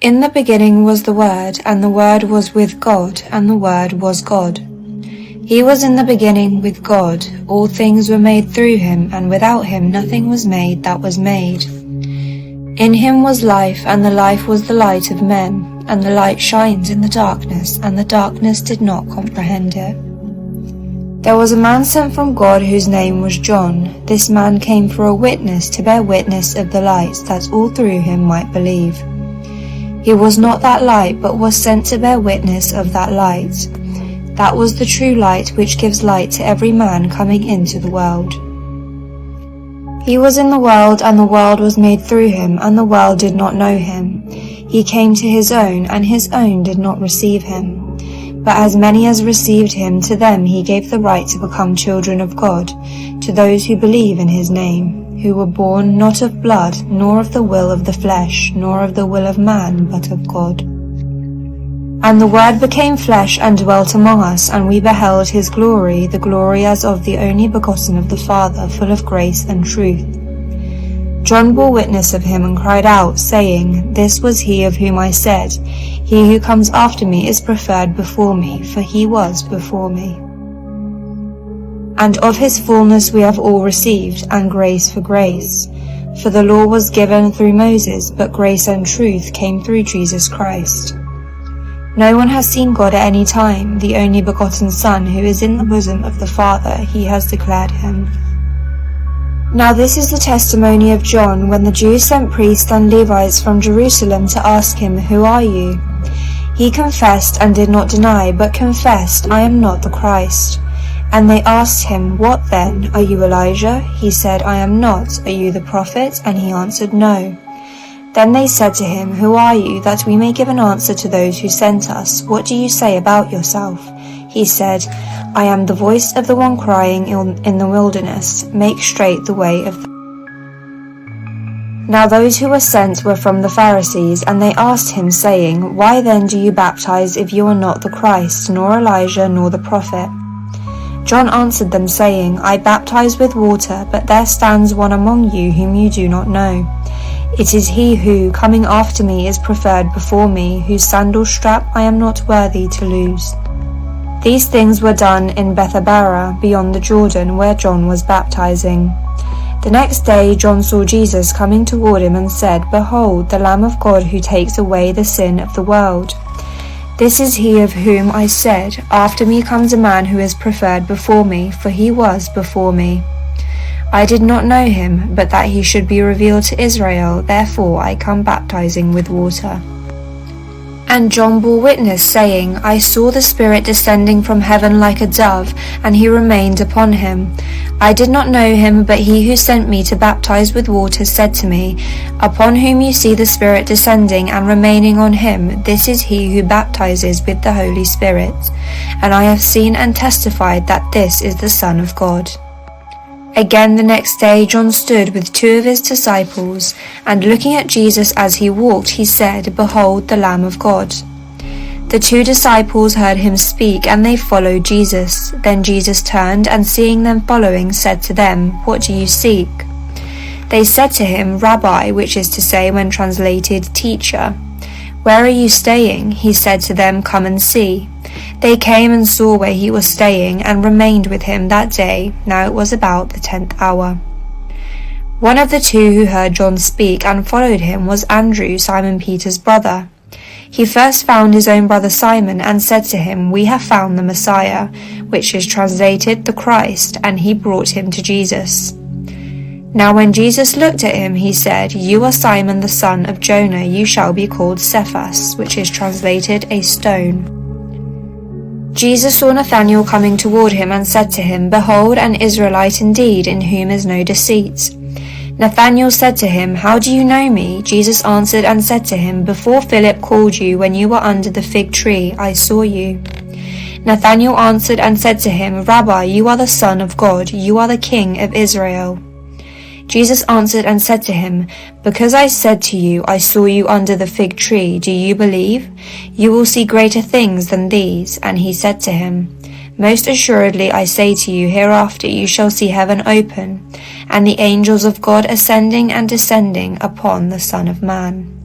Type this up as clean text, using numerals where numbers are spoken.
In the beginning was the Word, and the Word was with God, and the Word was God. He was in the beginning with God. All things were made through him, and without him nothing was made that was made. In him was life, and the life was the light of men. And the light shines in the darkness, and the darkness did not comprehend it. There was a man sent from God whose name was John. This man came for a witness, to bear witness of the light, that all through him might believe. He was not that light, but was sent to bear witness of that light. That was the true light, which gives light to every man coming into the world. He was in the world, and the world was made through him, and the world did not know him. He came to his own, and his own did not receive him. But as many as received him, to them he gave the right to become children of God, to those who believe in his name, who were born not of blood, nor of the will of the flesh, nor of the will of man, but of God. And the Word became flesh and dwelt among us, and we beheld his glory, the glory as of the only begotten of the Father, full of grace and truth. John bore witness of him and cried out, saying, This was he of whom I said, He who comes after me is preferred before me, for he was before me. And of his fullness we have all received, and grace for grace. For the law was given through Moses, but grace and truth came through Jesus Christ. No one has seen God at any time. The only begotten Son, who is in the bosom of the Father, he has declared him. Now this is the testimony of John, when the Jews sent priests and Levites from Jerusalem to ask him, Who are you? He confessed and did not deny, but confessed, I am not the Christ. And they asked him, What then? Are you Elijah? He said, I am not. Are you the prophet? And he answered, No. Then they said to him, Who are you, that we may give an answer to those who sent us? What do you say about yourself? He said, I am the voice of the one crying in the wilderness, Make straight the way of the... Now those who were sent were from the Pharisees, and they asked him, saying, Why then do you baptize if you are not the Christ, nor Elijah, nor the prophet? John answered them, saying, I baptize with water, but there stands one among you whom you do not know. It is he who, coming after me, is preferred before me, whose sandal strap I am not worthy to loose. These things were done in Bethabara, beyond the Jordan, where John was baptizing. The next day John saw Jesus coming toward him and said, Behold, the Lamb of God who takes away the sin of the world. This is he of whom I said, After me comes a man who is preferred before me, for he was before me. I did not know him, but that he should be revealed to Israel, therefore I come baptizing with water. And John bore witness, saying, I saw the Spirit descending from heaven like a dove, and he remained upon him. I did not know him, but he who sent me to baptize with water said to me, Upon whom you see the Spirit descending and remaining on him, this is he who baptizes with the Holy Spirit. And I have seen and testified that this is the Son of God. Again the next day John stood with 2 of his disciples, and looking at Jesus as he walked, he said, Behold the Lamb of God. The 2 disciples heard him speak, and they followed Jesus. Then Jesus turned, and seeing them following, said to them, What do you seek? They said to him, Rabbi, which is to say, when translated, Teacher. Where are you staying? He said to them, Come and see. They came and saw where he was staying, and remained with him that day. Now it was about the 10th hour. One of the 2 who heard John speak and followed him was Andrew, Simon Peter's brother. He first found his own brother Simon, and said to him, We have found the Messiah, which is translated the Christ, and he brought him to Jesus. Now when Jesus looked at him, he said, You are Simon the son of Jonah, you shall be called Cephas, which is translated a stone. Jesus saw Nathanael coming toward him, and said to him, Behold, an Israelite indeed, in whom is no deceit. Nathanael said to him, How do you know me? Jesus answered and said to him, Before Philip called you, when you were under the fig tree, I saw you. Nathanael answered and said to him, Rabbi, you are the Son of God, you are the King of Israel. Jesus answered and said to him, Because I said to you, I saw you under the fig tree, do you believe? You will see greater things than these. And he said to him, Most assuredly I say to you, hereafter you shall see heaven open, and the angels of God ascending and descending upon the Son of Man.